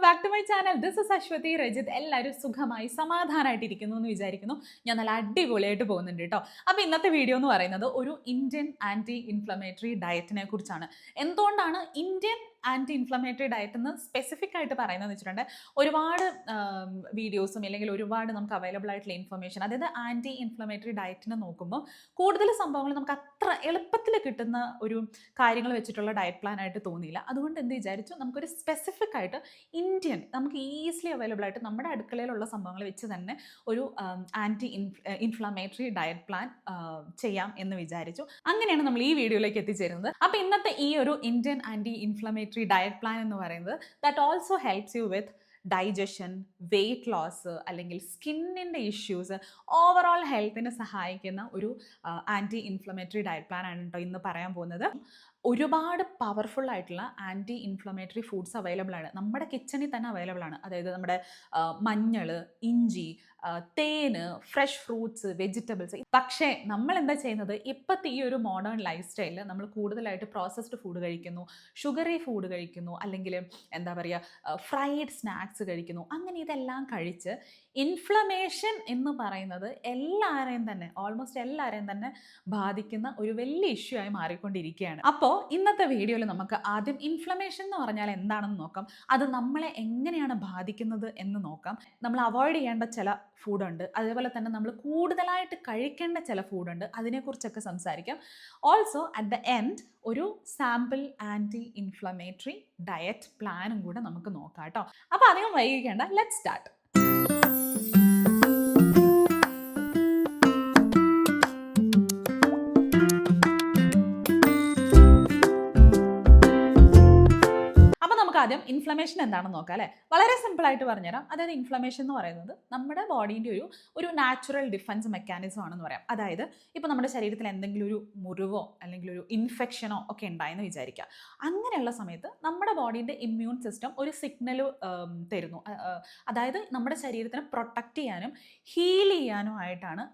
Back to my channel. This is Aswathy Rajith. എല്ലാവരും സുഖമായി സമാധാനമായിട്ടിരിക്കുന്നു എന്ന് വിചാരിക്കുന്നു. ഞാൻ നല്ല അടിപൊളിയായിട്ട് പോകുന്നുണ്ട് കേട്ടോ. അപ്പോൾ ഇന്നത്തെ വീഡിയോ എന്ന് പറയുന്നത് ഒരു ഇന്ത്യൻ ആൻറ്റി ഇൻഫ്ലമേറ്ററി ഡയറ്റിനെ കുറിച്ചാണ്. എന്തുകൊണ്ടാണ് ഇന്ത്യൻ ആൻറ്റി ഇൻഫ്ലമേറ്ററി ഡയറ്റ് എന്ന് സ്പെസിഫിക് ആയിട്ട് പറയുന്നതെന്ന് വെച്ചിട്ടുണ്ടെങ്കിൽ ഒരുപാട് വീഡിയോസും അല്ലെങ്കിൽ ഒരുപാട് നമുക്ക് അവൈലബിൾ ആയിട്ടുള്ള ഇൻഫർമേഷൻ, അതായത് ആൻറ്റി ഇൻഫ്ലമേറ്ററി ഡയറ്റിനെ നോക്കുമ്പോൾ കൂടുതൽ സംഭവങ്ങൾ നമുക്ക് അത്ര എളുപ്പത്തിൽ കിട്ടുന്ന ഒരു കാര്യങ്ങൾ വെച്ചിട്ടുള്ള ഡയറ്റ് പ്ലാൻ ആയിട്ട് തോന്നിയില്ല. അതുകൊണ്ട് എന്ത് വിചാരിച്ചു, നമുക്കൊരു സ്പെസിഫിക് ആയിട്ട് ഇന്ത്യൻ, നമുക്ക് ഈസിലി അവൈലബിൾ ആയിട്ട് നമ്മുടെ അടുക്കളയിലുള്ള സംഭവങ്ങൾ വെച്ച് തന്നെ ഒരു ആൻറ്റി ഇൻഫ്ലമേറ്ററി ഡയറ്റ് പ്ലാൻ ചെയ്യാം എന്ന് വിചാരിച്ചു. അങ്ങനെയാണ് നമ്മൾ ഈ വീഡിയോയിലേക്ക് എത്തിച്ചേരുന്നത്. അപ്പോൾ ഇന്നത്തെ ഈ ഒരു Indian anti inflammatory diet plan എന്ന് പറയുന്നത് that also helps you with digestion, weight loss, അല്ലെങ്കിൽ സ്കിന്നിൻ്റെ ഇഷ്യൂസ്, ഓവറോൾ ഹെൽത്തിനെ സഹായിക്കുന്ന ഒരു ആൻറ്റി ഇൻഫ്ലമേറ്ററി ഡയറ്റ് പ്ലാൻ ആണ് കേട്ടോ ഇന്ന് പറയാൻ പോകുന്നത്. ഒരുപാട് പവർഫുൾ ആയിട്ടുള്ള ആൻറ്റി ഇൻഫ്ലമേറ്ററി ഫുഡ്സ് അവൈലബിൾ ആണ്, നമ്മുടെ കിച്ചണിൽ തന്നെ അവൈലബിൾ ആണ്. അതായത് നമ്മുടെ മഞ്ഞൾ, ഇഞ്ചി, തേന്, ഫ്രഷ് ഫ്രൂട്ട്സ്, വെജിറ്റബിൾസ്. പക്ഷേ നമ്മൾ എന്താ ചെയ്യുന്നത്, ഇപ്പോഴത്തെ ഈ ഒരു മോഡേൺ ലൈഫ് സ്റ്റൈലിൽ നമ്മൾ കൂടുതലായിട്ട് പ്രോസസ്ഡ് ഫുഡ് കഴിക്കുന്നു, ഷുഗറി ഫുഡ് കഴിക്കുന്നു, അല്ലെങ്കിൽ എന്താ പറയുക ഫ്രൈഡ് സ്നാക്സ് കഴിക്കുന്നു. അങ്ങനെ ഇതെല്ലാം കഴിച്ച് ഇൻഫ്ലമേഷൻ എന്ന് പറയുന്നത് എല്ലാവരെയും തന്നെ, ഓൾമോസ്റ്റ് എല്ലാവരെയും തന്നെ ബാധിക്കുന്ന ഒരു വലിയ ഇഷ്യൂ ആയി മാറിക്കൊണ്ടിരിക്കുകയാണ്. അപ്പോൾ ഇന്നത്തെ വീഡിയോയിൽ നമുക്ക് ആദ്യം ഇൻഫ്ലമേഷൻ എന്ന് പറഞ്ഞാൽ എന്താണെന്ന് നോക്കാം, അത് നമ്മളെ എങ്ങനെയാണ് ബാധിക്കുന്നത് എന്ന് നോക്കാം. നമ്മൾ അവോയ്ഡ് ചെയ്യേണ്ട ചില ഫുഡുണ്ട്, അതേപോലെ തന്നെ നമ്മൾ കൂടുതലായിട്ട് കഴിക്കേണ്ട ചില ഫുഡുണ്ട്, അതിനെക്കുറിച്ചൊക്കെ സംസാരിക്കാം. ഓൾസോ അറ്റ് ദ എൻഡ് ഒരു സാമ്പിൾ ആൻറ്റി ഇൻഫ്ലമേറ്ററി ഡയറ്റ് പ്ലാനും കൂടെ നമുക്ക് നോക്കാം കേട്ടോ. അപ്പോൾ അധികം വൈകിക്കേണ്ട, ലെറ്റ്സ് സ്റ്റാർട്ട്. ആദ്യം ഇൻഫ്ലമേഷൻ എന്താണെന്ന് നോക്കാം അല്ലേ. വളരെ സിമ്പിളായിട്ട് പറഞ്ഞുതരാം. അതായത് ഇൻഫ്ലമേഷൻ എന്ന് പറയുന്നത് നമ്മുടെ ബോഡീൻ്റെ ഒരു നാച്ചുറൽ ഡിഫൻസ് മെക്കാനിസം ആണെന്ന് പറയാം. അതായത് ഇപ്പോൾ നമ്മുടെ ശരീരത്തിൽ എന്തെങ്കിലും ഒരു മുറിവോ അല്ലെങ്കിൽ ഒരു ഇൻഫെക്ഷനോ ഒക്കെ ഉണ്ടായെന്ന് വിചാരിക്കുക. അങ്ങനെയുള്ള സമയത്ത് നമ്മുടെ ബോഡീൻ്റെ ഇമ്മ്യൂൺ സിസ്റ്റം ഒരു സിഗ്നൽ തരുന്നു. അതായത് നമ്മുടെ ശരീരത്തിനെ പ്രൊട്ടക്റ്റ് ചെയ്യാനും ഹീൽ ചെയ്യാനും ആയിട്ടാണ്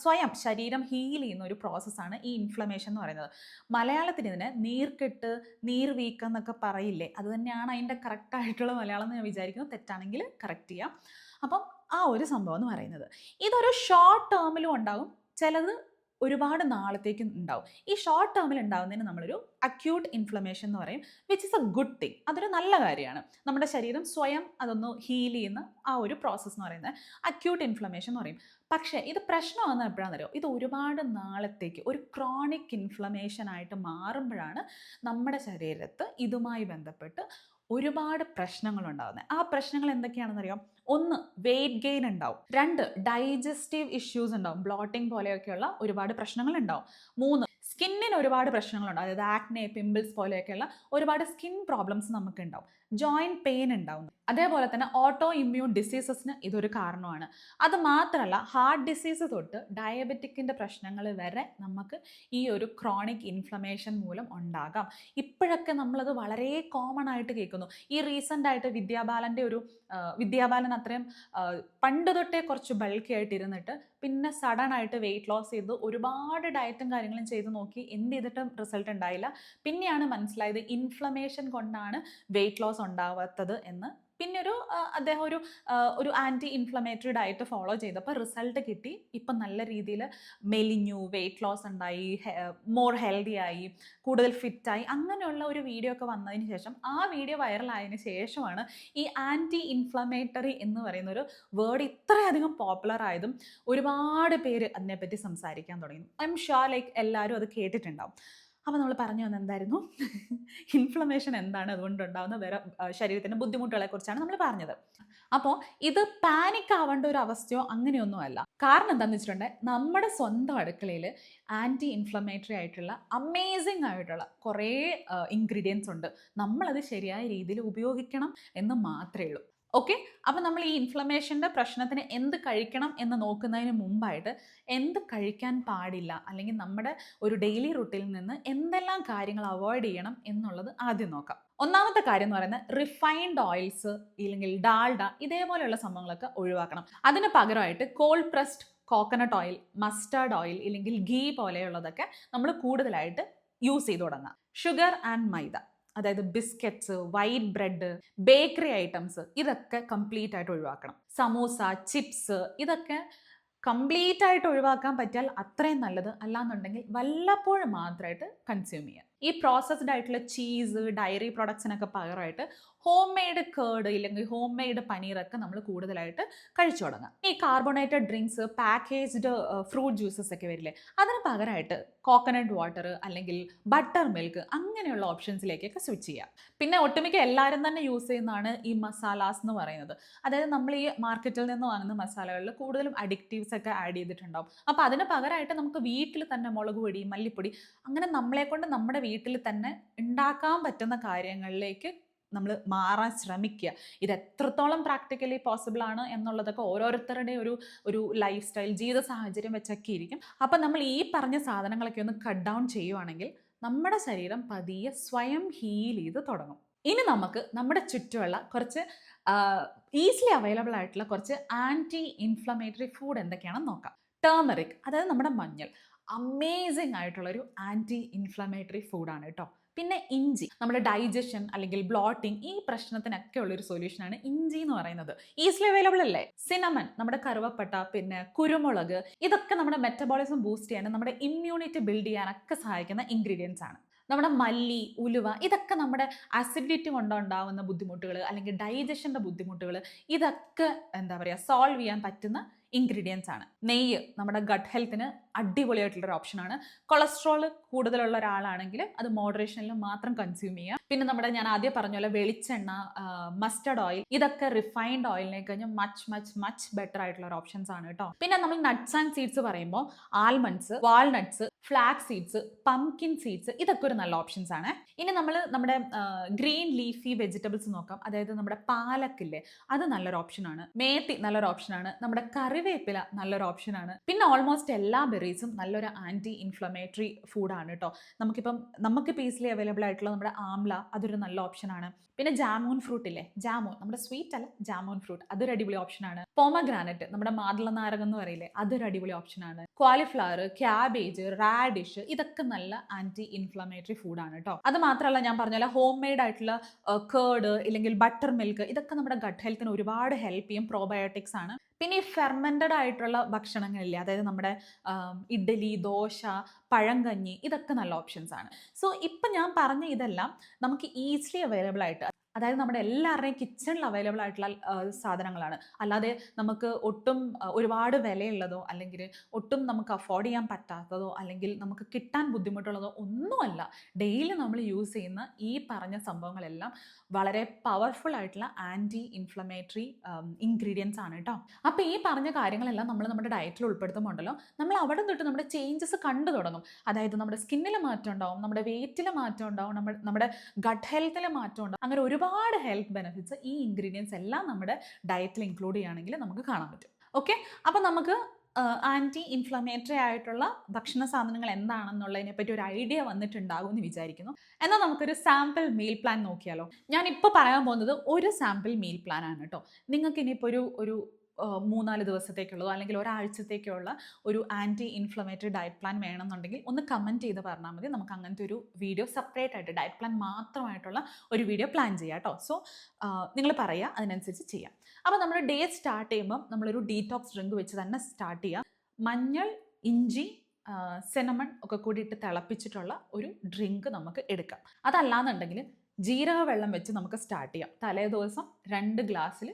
സ്വയം ശരീരം ഹീൽ ചെയ്യുന്ന ഒരു പ്രോസസ്സാണ് ഈ ഇൻഫ്ലമേഷൻ എന്ന് പറയുന്നത്. മലയാളത്തിൽ ഇതിന് നീർക്കെട്ട്, നീർവീക്കം എന്നൊക്കെ പറയില്ലേ, അത് തന്നെയാണ് അതിൻ്റെ കറക്റ്റായിട്ടുള്ള മലയാളം എന്ന് ഞാൻ വിചാരിക്കുന്നു. തെറ്റാണെങ്കിൽ കറക്റ്റ് ചെയ്യാം. അപ്പം ആ ഒരു സംഭവം എന്ന് പറയുന്നത് ഇതൊരു ഷോർട്ട് ടേമിലും ഉണ്ടാകും, ചിലത് ഒരുപാട് നാളത്തേക്ക് ഉണ്ടാവും. ഈ ഷോർട്ട് ടേമിൽ ഉണ്ടാകുന്നതിന് നമ്മളൊരു അക്യൂട്ട് ഇൻഫ്ലമേഷൻ എന്ന് പറയും, which is A good thing. അതൊരു നല്ല കാര്യമാണ്. നമ്മുടെ ശരീരം സ്വയം അതൊന്ന് ഹീൽ ചെയ്യുന്ന ആ ഒരു പ്രോസസ്സ് എന്ന് പറയുന്നത് അക്യൂട്ട് ഇൻഫ്ലമേഷൻ എന്ന് പറയും. പക്ഷേ ഇത് പ്രശ്നമാകുന്നത് എപ്പോഴാണെന്നറിയോ, ഇത് ഒരുപാട് നാളത്തേക്ക് ഒരു ക്രോണിക് ഇൻഫ്ലമേഷൻ ആയിട്ട് മാറുമ്പോഴാണ് നമ്മുടെ ശരീരത്ത് ഇതുമായി ബന്ധപ്പെട്ട് ഒരുപാട് പ്രശ്നങ്ങൾ ഉണ്ടാകുന്നത്. ആ പ്രശ്നങ്ങൾ എന്തൊക്കെയാണെന്നറിയാം. 1, വെയിറ്റ് ഗെയിൻ ഉണ്ടാവും. 2, ഡൈജസ്റ്റീവ് ഇഷ്യൂസ് ഉണ്ടാവും, ബ്ലോട്ടിംഗ് പോലെയൊക്കെയുള്ള ഒരുപാട് പ്രശ്നങ്ങൾ ഉണ്ടാവും. 3, സ്കിന്നിന് ഒരുപാട് പ്രശ്നങ്ങളുണ്ടാവും, അതായത് ആക്നെ, പിമ്പിൾസ് പോലെയൊക്കെയുള്ള ഒരുപാട് സ്കിൻ പ്രോബ്ലംസ് നമുക്ക് ഉണ്ടാവും. ജോയിൻറ്റ് പെയിൻ ഉണ്ടാവും. അതേപോലെ തന്നെ ഓട്ടോ ഇമ്മ്യൂൺ ഡിസീസസിന് ഇതൊരു കാരണമാണ്. അത് മാത്രമല്ല, ഹാർട്ട് ഡിസീസ് തൊട്ട് ഡയബറ്റിക്കിൻ്റെ പ്രശ്നങ്ങൾ വരെ നമുക്ക് ഈ ഒരു ക്രോണിക് ഇൻഫ്ലമേഷൻ മൂലം ഉണ്ടാകാം. ഇപ്പോഴൊക്കെ നമ്മളത് വളരെ കോമൺ ആയിട്ട് കേൾക്കുന്നു. ഈ റീസെൻ്റ് ആയിട്ട് വിദ്യാബാലൻ അത്രയും പണ്ട് തൊട്ടേ കുറച്ച് ബൾക്കി ആയിട്ട് ഇരുന്നിട്ട് പിന്നെ സഡൻ ആയിട്ട് വെയിറ്റ് ലോസ് ചെയ്ത് ഒരുപാട് ഡയറ്റും കാര്യങ്ങളും ചെയ്ത് നോക്കി, എന്ത് ചെയ്തിട്ടും റിസൾട്ട് ഉണ്ടായില്ല. പിന്നെയാണ് മനസ്സിലായത് ഇൻഫ്ലമേഷൻ കൊണ്ടാണ് വെയിറ്റ് ലോസ് ഉണ്ടാവാത്തത് എന്ന്. പിന്നെ അദ്ദേഹം ഒരു ആൻറ്റി ഇൻഫ്ലമേറ്ററി ഡയറ്റ് ഫോളോ ചെയ്തപ്പോൾ റിസൾട്ട് കിട്ടി. ഇപ്പം നല്ല രീതിയിൽ മെലിഞ്ഞു, വെയിറ്റ് ലോസ് ഉണ്ടായി, മോർ ഹെൽത്തി ആയി, കൂടുതൽ ഫിറ്റായി. അങ്ങനെയുള്ള ഒരു വീഡിയോ ഒക്കെ വന്നതിന് ശേഷം, ആ വീഡിയോ വൈറലായതിനു ശേഷമാണ് ഈ ആൻറ്റി ഇൻഫ്ലമേറ്ററി എന്ന് പറയുന്ന ഒരു വേർഡ് ഇത്രയധികം പോപ്പുലർ ആയതും ഒരുപാട് പേര് അതിനെപ്പറ്റി സംസാരിക്കാൻ തുടങ്ങി. ഐ എം ഷുവർ എല്ലാവരും അത് കേട്ടിട്ടുണ്ടാവും. അപ്പോൾ നമ്മൾ പറഞ്ഞു വന്നത് എന്തായിരുന്നു, ഇൻഫ്ലമേഷൻ എന്താണ്, അതുകൊണ്ടുണ്ടാകുന്ന വേറെ ശരീരത്തിൻ്റെ ബുദ്ധിമുട്ടുകളെ കുറിച്ചാണ് നമ്മൾ പറഞ്ഞത്. അപ്പോൾ ഇത് പാനിക് ആവേണ്ട ഒരു അവസ്ഥയോ അങ്ങനെയൊന്നുമല്ല. കാരണം എന്താണെന്ന് വെച്ചിട്ടുണ്ടെങ്കിൽ നമ്മുടെ സ്വന്തം അടുക്കളയിൽ ആൻറ്റി ഇൻഫ്ലമേറ്ററി ആയിട്ടുള്ള അമേസിങ് ആയിട്ടുള്ള കുറേ ഇൻഗ്രീഡിയൻസ് ഉണ്ട്. നമ്മളത് ശരിയായ രീതിയിൽ ഉപയോഗിക്കണം എന്ന് മാത്രമേ ഉള്ളൂ. ഓക്കെ. അപ്പം നമ്മൾ ഈ ഇൻഫ്ലമേഷൻ്റെ പ്രശ്നത്തിന് എന്ത് കഴിക്കണം എന്ന് നോക്കുന്നതിന് മുമ്പായിട്ട് എന്ത് കഴിക്കാൻ പാടില്ല, അല്ലെങ്കിൽ നമ്മുടെ ഒരു ഡെയിലി റൂട്ടീനിൽ നിന്ന് എന്തെല്ലാം കാര്യങ്ങൾ അവോയ്ഡ് ചെയ്യണം എന്നുള്ളത് ആദ്യം നോക്കാം. ഒന്നാമത്തെ കാര്യം എന്ന് പറയുന്നത് റിഫൈൻഡ് ഓയിൽസ്, ഇല്ലെങ്കിൽ ഡാൽഡ, ഇതേപോലെയുള്ള സംഭവങ്ങളൊക്കെ ഒഴിവാക്കണം. അതിന് പകരമായിട്ട് called pressed coconut oil, mustard oil, ഇല്ലെങ്കിൽ ഗീ പോലെയുള്ളതൊക്കെ നമ്മൾ കൂടുതലായിട്ട് യൂസ് ചെയ്ത് തുടങ്ങാം. ഷുഗർ ആൻഡ് മൈദ, അതായത് biscuits, white bread, bakery items ഇതൊക്കെ കംപ്ലീറ്റ് ആയിട്ട് ഒഴിവാക്കണം. സമൂസ, ചിപ്സ് ഇതൊക്കെ കംപ്ലീറ്റ് ആയിട്ട് ഒഴിവാക്കാൻ പറ്റിയാൽ അത്രയും നല്ലത്. അല്ലാന്നുണ്ടെങ്കിൽ വല്ലപ്പോഴും മാത്രമായിട്ട് കൺസ്യൂം ചെയ്യുക. ഈ പ്രോസസ്ഡ് ആയിട്ടുള്ള ചീസ്, ഡയറി പ്രൊഡക്ട്സിനൊക്കെ പകരമായിട്ട് ഹോം മെയ്ഡ് കേർഡ് ഇല്ലെങ്കിൽ ഹോം മെയ്ഡ് പനീറൊക്കെ നമ്മൾ കൂടുതലായിട്ട് കഴിച്ചു തുടങ്ങാം. ഈ carbonated drinks, packaged fruit juices ഒക്കെ വരില്ലേ, അതിന് പകരമായിട്ട് കോക്കനട്ട് വാട്ടർ അല്ലെങ്കിൽ ബട്ടർ മിൽക്ക് അങ്ങനെയുള്ള ഓപ്ഷൻസിലേക്കൊക്കെ സ്വിച്ച് ചെയ്യാം. പിന്നെ ഒട്ടുമിക്ക എല്ലാവരും തന്നെ യൂസ് ചെയ്യുന്നതാണ് ഈ മസാലാസ് എന്ന് പറയുന്നത്. അതായത് നമ്മൾ ഈ മാർക്കറ്റിൽ നിന്ന് വാങ്ങുന്ന മസാലകളിൽ കൂടുതലും അഡിക്റ്റീവ്സ് ഒക്കെ ആഡ് ചെയ്തിട്ടുണ്ടാവും. അപ്പോൾ അതിന് പകരമായിട്ട് നമുക്ക് വീട്ടിൽ തന്നെ മുളക് പൊടി, മല്ലിപ്പൊടി അങ്ങനെ നമ്മളെ കൊണ്ട് നമ്മുടെ വീട്ടിൽ തന്നെ ഉണ്ടാക്കാൻ പറ്റുന്ന കാര്യങ്ങളിലേക്ക് നമ്മൾ മാറാൻ ശ്രമിക്കുക. ഇത് എത്രത്തോളം പ്രാക്ടിക്കലി പോസിബിൾ ആണ് എന്നുള്ളതൊക്കെ ഓരോരുത്തരുടെ ഒരു ലൈഫ് സ്റ്റൈൽ, ജീവിത സാഹചര്യം വെച്ചൊക്കെ ഇരിക്കും. അപ്പം നമ്മൾ ഈ പറഞ്ഞ സാധനങ്ങളൊക്കെ ഒന്ന് കട്ട് ഡൗൺ ചെയ്യുവാണെങ്കിൽ നമ്മുടെ ശരീരം പതിയെ സ്വയം ഹീൽ ചെയ്ത് തുടങ്ങും. ഇനി നമുക്ക് നമ്മുടെ ചുറ്റുമുള്ള കുറച്ച് ഈസിലി അവൈലബിൾ ആയിട്ടുള്ള കുറച്ച് ആൻറ്റി ഇൻഫ്ലമേറ്ററി ഫുഡ് എന്തൊക്കെയാണെന്ന് നോക്കാം. ടേമറിക്, അതായത് നമ്മുടെ മഞ്ഞൾ, അമേസിങ് ആയിട്ടുള്ളൊരു ആൻറ്റി ഇൻഫ്ലമേറ്ററി ഫുഡാണ് കേട്ടോ. പിന്നെ ഇഞ്ചി, നമ്മുടെ ഡൈജഷൻ അല്ലെങ്കിൽ ബ്ലോട്ടിങ് ഈ പ്രശ്നത്തിനൊക്കെ ഉള്ളൊരു സൊല്യൂഷനാണ് ഇഞ്ചി എന്ന് പറയുന്നത്. ഈസിലി അവൈലബിൾ അല്ലേ. സിനമൺ, നമ്മുടെ കറുവപ്പട്ട, പിന്നെ കുരുമുളക് ഇതൊക്കെ നമ്മുടെ മെറ്റബോളിസം ബൂസ്റ്റ് ചെയ്യാനും നമ്മുടെ ഇമ്മ്യൂണിറ്റി ബിൽഡ് ചെയ്യാനൊക്കെ സഹായിക്കുന്ന ഇൻഗ്രീഡിയൻസ് ആണ്. നമ്മുടെ മല്ലി, ഉലുവ ഇതൊക്കെ നമ്മുടെ അസിഡിറ്റി കൊണ്ടുണ്ടാവുന്ന ബുദ്ധിമുട്ടുകൾ അല്ലെങ്കിൽ ഡൈജഷൻ്റെ ബുദ്ധിമുട്ടുകൾ ഇതൊക്കെ എന്താ പറയുക സോൾവ് ചെയ്യാൻ പറ്റുന്ന ഇൻഗ്രീഡിയൻസ് ആണ്. നെയ്യ് നമ്മുടെ ഗട്ട് ഹെൽത്തിന് അടിപൊളിയായിട്ടുള്ളൊരു ഓപ്ഷനാണ്. കൊളസ്ട്രോൾ കൂടുതലുള്ള ഒരാളാണെങ്കിൽ അത് മോഡറേഷനിൽ മാത്രം കൺസ്യൂം ചെയ്യുക. പിന്നെ നമ്മുടെ ഞാൻ ആദ്യം പറഞ്ഞ പോലെ വെളിച്ചെണ്ണ, മസ്റ്റർഡ് ഓയിൽ ഇതൊക്കെ റിഫൈൻഡ് ഓയിലിനെ കഴിഞ്ഞ് മച്ച് മച്ച് മച്ച് ബെറ്റർ ആയിട്ടുള്ള ഒരു ഓപ്ഷൻസ് ആണ് കേട്ടോ. പിന്നെ നമ്മൾ നട്ട്സ് ആൻഡ് സീഡ്സ് പറയുമ്പോൾ almonds, walnuts, flax seeds, pumpkin seeds ഇതൊക്കെ ഒരു നല്ല ഓപ്ഷൻസ് ആണ്. ഇനി നമ്മൾ നമ്മുടെ ഗ്രീൻ ലീഫി വെജിറ്റബിൾസ് നോക്കാം. അതായത് നമ്മുടെ പാലക്കില്ലേ, അത് നല്ലൊരു ഓപ്ഷനാണ്. മേത്തി നല്ലൊരു ഓപ്ഷനാണ്. നമ്മുടെ കറിവേപ്പില നല്ലൊരു ഓപ്ഷനാണ്. പിന്നെ ഓൾമോസ്റ്റ് എല്ലാ ബെറീസും നല്ലൊരു ആൻറ്റി ഇൻഫ്ലമേറ്ററി ഫുഡാണ് കേട്ടോ. നമുക്ക് ഈസിലി അവൈലബിൾ ആയിട്ടുള്ള നമ്മുടെ ആംല അതൊരു നല്ല ഓപ്ഷനാണ്. പിന്നെ ജാമൂൺ ഫ്രൂട്ട് ഇല്ലേ, ജാമൂൺ നമ്മുടെ സ്വീറ്റ് അല്ല, ജാമൂൺ ഫ്രൂട്ട് അതൊരു അടിപൊളി ഓപ്ഷനാണ്. പോമഗ്രാനറ്റ് നമ്മുടെ മാതള നാരകം എന്ന് പറയില്ലേ, അതൊരു അടിപൊളി ഓപ്ഷനാണ്. കോളിഫ്ലവർ, ക്യാബേജ്, റാഡിഷ് ഇതൊക്കെ നല്ല ആൻറ്റി ഇൻഫ്ലമേറ്ററി ഫുഡാണ് കേട്ടോ. അത് മാത്രമല്ല ഞാൻ പറഞ്ഞ ഹോം മെയ്ഡ് ആയിട്ടുള്ള കേർഡ് ഇല്ലെങ്കിൽ ബട്ടർ മിൽക്ക് ഇതൊക്കെ നമ്മുടെ ഗട്ട് ഹെൽത്തിന് ഒരുപാട് ഹെൽപ്പ് ചെയ്യും. പ്രോബയോട്ടിക്സ് ആണ്. പിന്നെ ഈ ഫെർമെൻറ്റഡ് ആയിട്ടുള്ള ഭക്ഷണങ്ങളില്ലേ, അതായത് നമ്മുടെ ഇഡ്ഡലി, ദോശ, പഴങ്കഞ്ഞി ഇതൊക്കെ നല്ല ഓപ്ഷൻസ് ആണ്. സോ ഇപ്പം ഞാൻ പറഞ്ഞ ഇതെല്ലാം നമുക്ക് ഈസിലി അവൈലബിൾ ആയിട്ട്, അതായത് നമ്മുടെ എല്ലാവരുടെയും കിച്ചണിൽ അവൈലബിൾ ആയിട്ടുള്ള സാധനങ്ങളാണ്. അല്ലാതെ നമുക്ക് ഒട്ടും ഒരുപാട് വിലയുള്ളതോ അല്ലെങ്കിൽ ഒട്ടും നമുക്ക് അഫോർഡ് ചെയ്യാൻ പറ്റാത്തതോ അല്ലെങ്കിൽ നമുക്ക് കിട്ടാൻ ബുദ്ധിമുട്ടുള്ളതോ ഒന്നുമല്ല. ഡെയിലി നമ്മൾ യൂസ് ചെയ്യുന്ന ഈ പറഞ്ഞ സംഭവങ്ങളെല്ലാം വളരെ പവർഫുൾ ആയിട്ടുള്ള ആൻറ്റി ഇൻഫ്ലമേറ്ററി ഇൻഗ്രീഡിയൻസ് ആണ് കേട്ടോ. അപ്പോൾ ഈ പറഞ്ഞ കാര്യങ്ങളെല്ലാം നമ്മൾ നമ്മുടെ ഡയറ്റിൽ ഉൾപ്പെടുത്തുമ്പോണ്ടല്ലോ നമ്മൾ അവിടെ തൊട്ട് നമ്മുടെ ചേഞ്ചസ് കണ്ടു തുടങ്ങും. അതായത് നമ്മുടെ സ്കിന്നിൽ മാറ്റം ഉണ്ടാവും, നമ്മുടെ വെയിറ്റിൽ മാറ്റം ഉണ്ടാവും, നമ്മുടെ ഗട്ട് ഹെൽത്തിൽ മാറ്റം ഉണ്ടാവും. അങ്ങനെ ഒരുപാട് ഹെൽത്ത് ബെനിഫിറ്റ്സ് ഈ ഇൻഗ്രീഡിയൻസ് എല്ലാം നമ്മുടെ ഡയറ്റിൽ ഇൻക്ലൂഡ് ചെയ്യുകയാണെങ്കിൽ നമുക്ക് കാണാൻ പറ്റും. ഓക്കെ, അപ്പോൾ നമുക്ക് ആൻറ്റി ഇൻഫ്ലമേറ്ററി ആയിട്ടുള്ള ഭക്ഷണ സാധനങ്ങൾ എന്താണെന്നുള്ളതിനെ പറ്റി ഒരു ഐഡിയ വന്നിട്ടുണ്ടാകും എന്ന് വിചാരിക്കുന്നു. എന്നാൽ നമുക്കൊരു സാമ്പിൾ മീൽ പ്ലാൻ നോക്കിയാലോ. ഞാനിപ്പോൾ പറയാൻ പോകുന്നത് ഒരു സാമ്പിൾ മീൽ പ്ലാൻ ആണ് കേട്ടോ. നിങ്ങൾക്ക് ഇനിയിപ്പോൾ ഒരു 3-4 ദിവസത്തേക്കുള്ളതോ അല്ലെങ്കിൽ ഒരാഴ്ചത്തേക്കുള്ള ഒരു ആൻറ്റി ഇൻഫ്ലമേറ്ററി ഡയറ്റ് പ്ലാൻ വേണമെന്നുണ്ടെങ്കിൽ ഒന്ന് കമൻറ്റ് ചെയ്ത് പറഞ്ഞാൽ മതി. നമുക്ക് അങ്ങനത്തെ ഒരു വീഡിയോ സെപ്പറേറ്റ് ആയിട്ട് ഡയറ്റ് പ്ലാൻ മാത്രമായിട്ടുള്ള ഒരു വീഡിയോ പ്ലാൻ ചെയ്യാം കേട്ടോ. സോ നിങ്ങൾ പറയുക, അതിനനുസരിച്ച് ചെയ്യാം. അപ്പോൾ നമ്മൾ ഡേ സ്റ്റാർട്ട് ചെയ്യുമ്പം നമ്മളൊരു ഡീറ്റോക്സ് ഡ്രിങ്ക് വെച്ച് തന്നെ സ്റ്റാർട്ട് ചെയ്യാം. മഞ്ഞൾ, ഇഞ്ചി, സിനമൺ ഒക്കെ കൂടി ഇട്ട് തിളപ്പിച്ചിട്ടുള്ള ഒരു ഡ്രിങ്ക് നമുക്ക് എടുക്കാം. അതല്ലാന്നുണ്ടെങ്കിൽ ജീരക വെള്ളം വെച്ച് നമുക്ക് സ്റ്റാർട്ട് ചെയ്യാം. തലേ ദിവസം 2 ഗ്ലാസ്സിൽ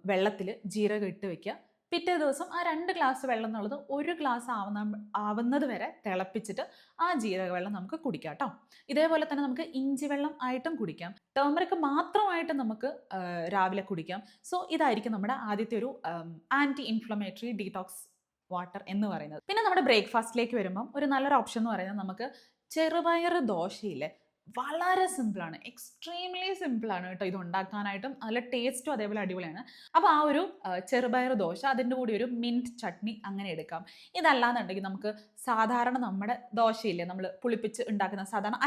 വെള്ളത്തിൽ ജീരകം ഇട്ട് വെക്കുക. പിറ്റേ ദിവസം ആ 2 ഗ്ലാസ് വെള്ളം എന്നുള്ളത് 1 ഗ്ലാസ് ആവുന്നത് വരെ തിളപ്പിച്ചിട്ട് ആ ജീരക വെള്ളം നമുക്ക് കുടിക്കാം കേട്ടോ. ഇതേപോലെ തന്നെ നമുക്ക് ഇഞ്ചി വെള്ളം ആയിട്ടും കുടിക്കാം. ടേമറിക് മാത്രമായിട്ട് നമുക്ക് രാവിലെ കുടിക്കാം. സോ ഇതായിരിക്കും നമ്മുടെ ആദ്യത്തെ ഒരു ആൻറ്റി ഇൻഫ്ലമേറ്ററി ഡീടോക്സ് വാട്ടർ എന്ന് പറയുന്നത്. പിന്നെ നമ്മുടെ ബ്രേക്ക്ഫാസ്റ്റിലേക്ക് വരുമ്പം ഒരു നല്ലൊരു ഓപ്ഷൻ എന്ന് പറയുന്നത് നമുക്ക് ചെറുപയർ ദോശയില്ലേ, വളരെ സിമ്പിളാണ്, എക്സ്ട്രീംലി സിമ്പിളാണ് കേട്ടോ ഇത് ഉണ്ടാക്കാനായിട്ടും. നല്ല ടേസ്റ്റും അതേപോലെ അടിപൊളിയാണ്. അപ്പോൾ ആ ഒരു ചെറുപയർ ദോശ, അതിൻ്റെ കൂടി ഒരു മിൻറ്റ് ചട്നി അങ്ങനെ എടുക്കാം. ഇതല്ലാന്നുണ്ടെങ്കിൽ നമുക്ക് സാധാരണ നമ്മുടെ ദോശയില്ലേ, നമ്മൾ പുളിപ്പിച്ച് ഉണ്ടാക്കുന്ന സാധാരണ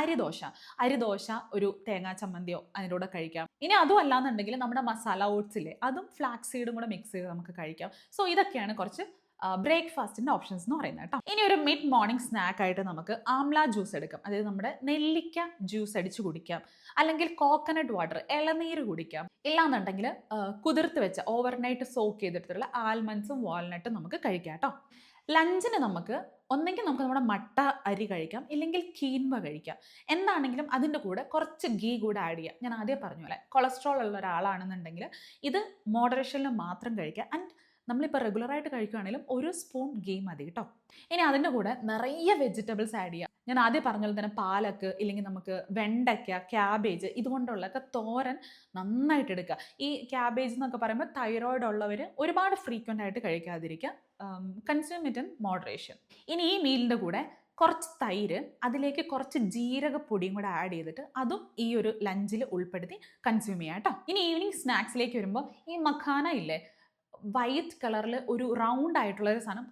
അരിദോശ ഒരു തേങ്ങാ ചമ്മന്തിയോ അതിൻ്റെ കൂടെ കഴിക്കാം. ഇനി അതും അല്ലാന്നുണ്ടെങ്കിൽ നമ്മുടെ മസാല ഓട്സ് ഇല്ലേ, അതും ഫ്ലാക്സ് സീഡും കൂടെ മിക്സ് ചെയ്ത് നമുക്ക് കഴിക്കാം. സോ ഇതൊക്കെയാണ് കുറച്ച് ബ്രേക്ക്ഫാസ്റ്റിൻ്റെ ഓപ്ഷൻസ് എന്ന് പറയുന്നത് കേട്ടോ. ഇനി ഒരു മിഡ് മോർണിംഗ് സ്നാക്കായിട്ട് നമുക്ക് ആംല ജ്യൂസ് എടുക്കാം. അതായത് നമ്മുടെ നെല്ലിക്ക ജ്യൂസ് അടിച്ച് കുടിക്കാം, അല്ലെങ്കിൽ കോക്കനട്ട് വാട്ടർ ഇളനീര് കുടിക്കാം. ഇല്ലാന്നുണ്ടെങ്കിൽ കുതിർത്ത് വെച്ച ഓവർനൈറ്റ് സോക്ക് ചെയ്തിട്ടുള്ള ആൽമണ്ട്സും വാൾനട്ടും നമുക്ക് കഴിക്കാം കേട്ടോ. ലഞ്ചിന് നമുക്ക് ഒന്നെങ്കിൽ നമുക്ക് നമ്മുടെ മട്ട അരി കഴിക്കാം, ഇല്ലെങ്കിൽ കീൻവ കഴിക്കാം. എന്താണെങ്കിലും അതിൻ്റെ കൂടെ കുറച്ച് ഗീ കൂടെ ആഡ് ചെയ്യാം. ഞാൻ ആദ്യം പറഞ്ഞ പോലെ കൊളസ്ട്രോൾ ഉള്ള ഒരാളാണെന്നുണ്ടെങ്കിൽ ഇത് മോഡറേഷനിൽ മാത്രം കഴിക്കുക. ആൻഡ് നമ്മളിപ്പോൾ റെഗുലറായിട്ട് കഴിക്കുകയാണെങ്കിലും ഒരു സ്പൂൺ ഗീ മതി കേട്ടോ. ഇനി അതിൻ്റെ കൂടെ നിറയെ വെജിറ്റബിൾസ് ആഡ് ചെയ്യാം. ഞാൻ ആദ്യം പറഞ്ഞ പോലെ തന്നെ പാലക്ക്, ഇല്ലെങ്കിൽ നമുക്ക് വെണ്ടയ്ക്ക, ക്യാബേജ് ഇതുകൊണ്ടുള്ളൊക്കെ തോരൻ നന്നായിട്ട് എടുക്കുക. ഈ ക്യാബേജ് എന്നൊക്കെ പറയുമ്പോൾ തൈറോയിഡ് ഉള്ളവർ ഒരുപാട് ഫ്രീക്വൻ്റ് ആയിട്ട് കഴിക്കാതിരിക്കുക. Consume it in moderation. ഇനി ഈ മീലിൻ്റെ കൂടെ കുറച്ച് തൈര്, അതിലേക്ക് കുറച്ച് ജീരകപ്പൊടിയും കൂടെ ആഡ് ചെയ്തിട്ട് അതും ഈ ഒരു ലഞ്ചിൽ ഉൾപ്പെടുത്തി കൺസ്യൂം ചെയ്യാം കേട്ടോ. ഇനി ഈവനിങ് സ്നാക്സിലേക്ക് വരുമ്പോൾ ഈ മഖാന ഇല്ലേ, വൈറ്റ് കളറിൽ ഒരു റൗണ്ട് ആയിട്ടുള്ള ഒരു സാധനം.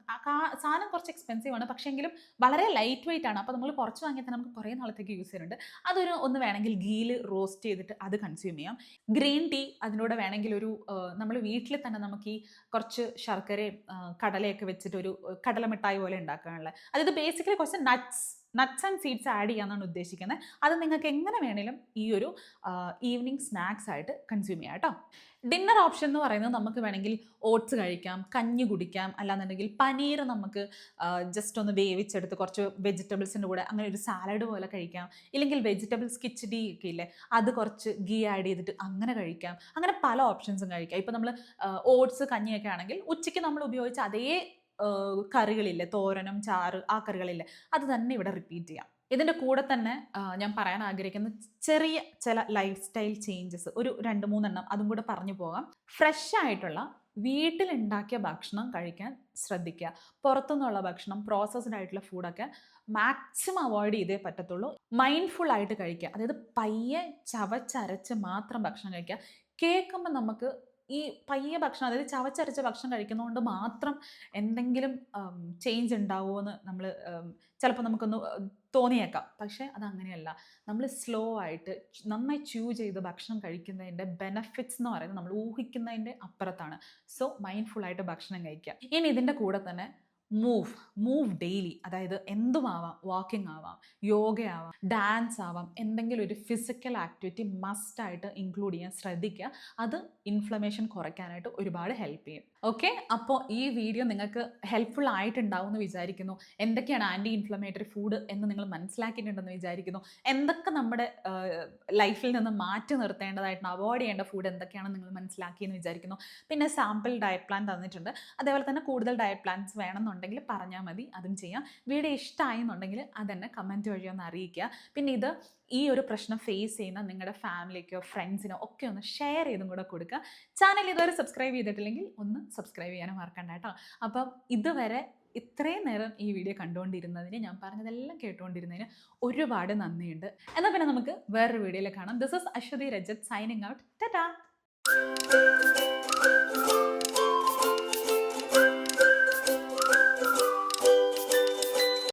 സാധനം കുറച്ച് എക്സ്പെൻസീവ് ആണ്, പക്ഷേങ്കിലും വളരെ ലൈറ്റ് വെയിറ്റ് ആണ്. അപ്പോൾ നമ്മൾ കുറച്ച് വാങ്ങിയാൽ തന്നെ നമുക്ക് കുറേ നാളത്തേക്ക് യൂസ് ചെയ്യുന്നുണ്ട്. അതൊരു ഒന്ന് വേണമെങ്കിൽ ഗീയിൽ റോസ്റ്റ് ചെയ്തിട്ട് അത് കൺസ്യൂം ചെയ്യാം. ഗ്രീൻ ടീ അതിനോട് വേണമെങ്കിൽ ഒരു നമ്മൾ വീട്ടിൽ തന്നെ നമുക്ക് ഈ കുറച്ച് ശർക്കരയും കടലയൊക്കെ വെച്ചിട്ട് ഒരു കടലമിഠായി പോലെ ഉണ്ടാക്കാനുള്ള, അതായത് ബേസിക്കലി കുറച്ച് നട്ട്സ് ആൻഡ് സീഡ്സ് ആഡ് ചെയ്യാമെന്നാണ് ഉദ്ദേശിക്കുന്നത്. അത് നിങ്ങൾക്ക് എങ്ങനെ വേണേലും ഈ ഒരു ഈവനിങ് സ്നാക്സ് ആയിട്ട് കൺസ്യൂം ചെയ്യാം കേട്ടോ. ഡിന്നർ ഓപ്ഷൻ എന്ന് പറയുന്നത് നമുക്ക് വേണമെങ്കിൽ ഓട്സ് കഴിക്കാം, കഞ്ഞി കുടിക്കാം, അല്ലാന്നുണ്ടെങ്കിൽ പനീർ നമുക്ക് ജസ്റ്റ് ഒന്ന് വേവിച്ചെടുത്ത് കുറച്ച് വെജിറ്റബിൾസിൻ്റെ കൂടെ അങ്ങനെ ഒരു സാലഡ് പോലെ കഴിക്കാം. ഇല്ലെങ്കിൽ വെജിറ്റബിൾസ് കിച്ചടി ഒക്കെ ഇല്ലേ, അത് കുറച്ച് ഗീ ആഡ് ചെയ്തിട്ട് അങ്ങനെ കഴിക്കാം. അങ്ങനെ പല ഓപ്ഷൻസും കഴിക്കാം. ഇപ്പോൾ നമ്മൾ ഓട്സ് കഞ്ഞിയൊക്കെ ആണെങ്കിൽ ഉച്ചയ്ക്ക് നമ്മൾ ഉപയോഗിച്ച അതേ കറികളില്ലേ, തോരനും ചാറ്, ആ കറികളില്ലേ, അത് തന്നെ ഇവിടെ റിപ്പീറ്റ് ചെയ്യാം. ഇതിൻ്റെ കൂടെ തന്നെ ഞാൻ പറയാൻ ആഗ്രഹിക്കുന്ന ചെറിയ ചില ലൈഫ് സ്റ്റൈൽ ചേഞ്ചസ് ഒരു 2-3 അതും കൂടെ പറഞ്ഞു പോകാം. ഫ്രഷ് ആയിട്ടുള്ള വീട്ടിലുണ്ടാക്കിയ ഭക്ഷണം കഴിക്കാൻ ശ്രദ്ധിക്കുക. പുറത്തുനിന്നുള്ള ഭക്ഷണം, പ്രോസസ്ഡ് ആയിട്ടുള്ള ഫുഡൊക്കെ മാക്സിമം അവോയ്ഡ് ചെയ്തേ പറ്റത്തുള്ളൂ. മൈൻഡ്ഫുൾ ആയിട്ട് കഴിക്കുക, അതായത് പയ്യെ ചവച്ചരച്ച് മാത്രം ഭക്ഷണം കഴിക്കുക. കേൾക്കുമ്പോൾ നമുക്ക് ഈ പയ്യെ ഭക്ഷണം, അതായത് ചവച്ചരച്ച ഭക്ഷണം കഴിക്കുന്നതുകൊണ്ട് മാത്രം എന്തെങ്കിലും ചേഞ്ച് ഉണ്ടാവുമോ എന്ന് നമ്മൾ ചിലപ്പോൾ നമുക്കൊന്ന് തോന്നിയേക്കാം. പക്ഷേ അതങ്ങനെയല്ല. നമ്മൾ സ്ലോ ആയിട്ട് നന്നായി ചൂ ചെയ്ത് ഭക്ഷണം കഴിക്കുന്നതിൻ്റെ ബെനഫിറ്റ്സ് എന്ന് പറയുന്നത് നമ്മൾ ഊഹിക്കുന്നതിൻ്റെ അപ്പുറത്താണ്. സോ മൈൻഡ്ഫുള്ളായിട്ട് ഭക്ഷണം കഴിക്കുക. ഇനി ഇതിൻ്റെ കൂടെ തന്നെ മൂവ് ഡെയിലി, അതായത് എന്തുമാവാം, വാക്കിംഗ് ആവാം, യോഗയാവാം, ഡാൻസ് ആവാം, എന്തെങ്കിലും ഒരു ഫിസിക്കൽ ആക്ടിവിറ്റി മസ്റ്റായിട്ട് ഇൻക്ലൂഡ് ചെയ്യാൻ ശ്രദ്ധിക്കുക. അത് ഇൻഫ്ലമേഷൻ കുറയ്ക്കാനായിട്ട് ഒരുപാട് ഹെൽപ്പ് ചെയ്യും. ഓക്കെ, അപ്പോൾ ഈ വീഡിയോ നിങ്ങൾക്ക് ഹെൽപ്ഫുൾ ആയിട്ടുണ്ടാവും എന്ന് വിചാരിക്കുന്നു. എന്തൊക്കെയാണ് ആൻറ്റി ഇൻഫ്ലമേറ്ററി ഫുഡ് എന്ന് നിങ്ങൾ മനസ്സിലാക്കിയിട്ടുണ്ടെന്ന് വിചാരിക്കുന്നു. എന്തൊക്കെ നമ്മുടെ ലൈഫിൽ നിന്ന് മാറ്റി നിർത്തേണ്ടതായിട്ട് അവോയ്ഡ് ചെയ്യേണ്ട ഫുഡ് എന്തൊക്കെയാണെന്ന് നിങ്ങൾ മനസ്സിലാക്കിയെന്ന് വിചാരിക്കുന്നു. പിന്നെ സാമ്പിൾ ഡയറ്റ് പ്ലാൻ തന്നിട്ടുണ്ട്. അതേപോലെ തന്നെ കൂടുതൽ ഡയറ്റ് പ്ലാൻസ് വേണമെന്നുണ്ടെങ്കിൽ പറഞ്ഞാൽ മതി, അതും ചെയ്യാം. വീഡിയോ ഇഷ്ടമായി എന്നുണ്ടെങ്കിൽ അതെന്നെ കമൻറ്റ് വഴി ഒന്ന് അറിയിക്കുക. പിന്നെ ഈ ഒരു പ്രശ്നം ഫേസ് ചെയ്യുന്ന നിങ്ങളുടെ ഫാമിലിക്കോ ഫ്രണ്ട്സിനോ ഒക്കെ ഒന്ന് ഷെയർ ചെയ്തും കൂടെ കൊടുക്കുക. ചാനൽ ഇതുവരെ സബ്സ്ക്രൈബ് ചെയ്തിട്ടില്ലെങ്കിൽ ഒന്ന് സബ്സ്ക്രൈബ് ചെയ്യാനും മറക്കണ്ട കേട്ടോ. അപ്പം ഇതുവരെ ഇത്രയും നേരം ഈ വീഡിയോ കണ്ടുകൊണ്ടിരുന്നതിന്, ഞാൻ പറഞ്ഞതെല്ലാം കേട്ടുകൊണ്ടിരുന്നതിന് ഒരുപാട് നന്ദിയുണ്ട്. എന്നാൽ പിന്നെ നമുക്ക് വേറൊരു വീഡിയോയിൽ കാണാം. This is Aswathy Rajath signing out. Tata.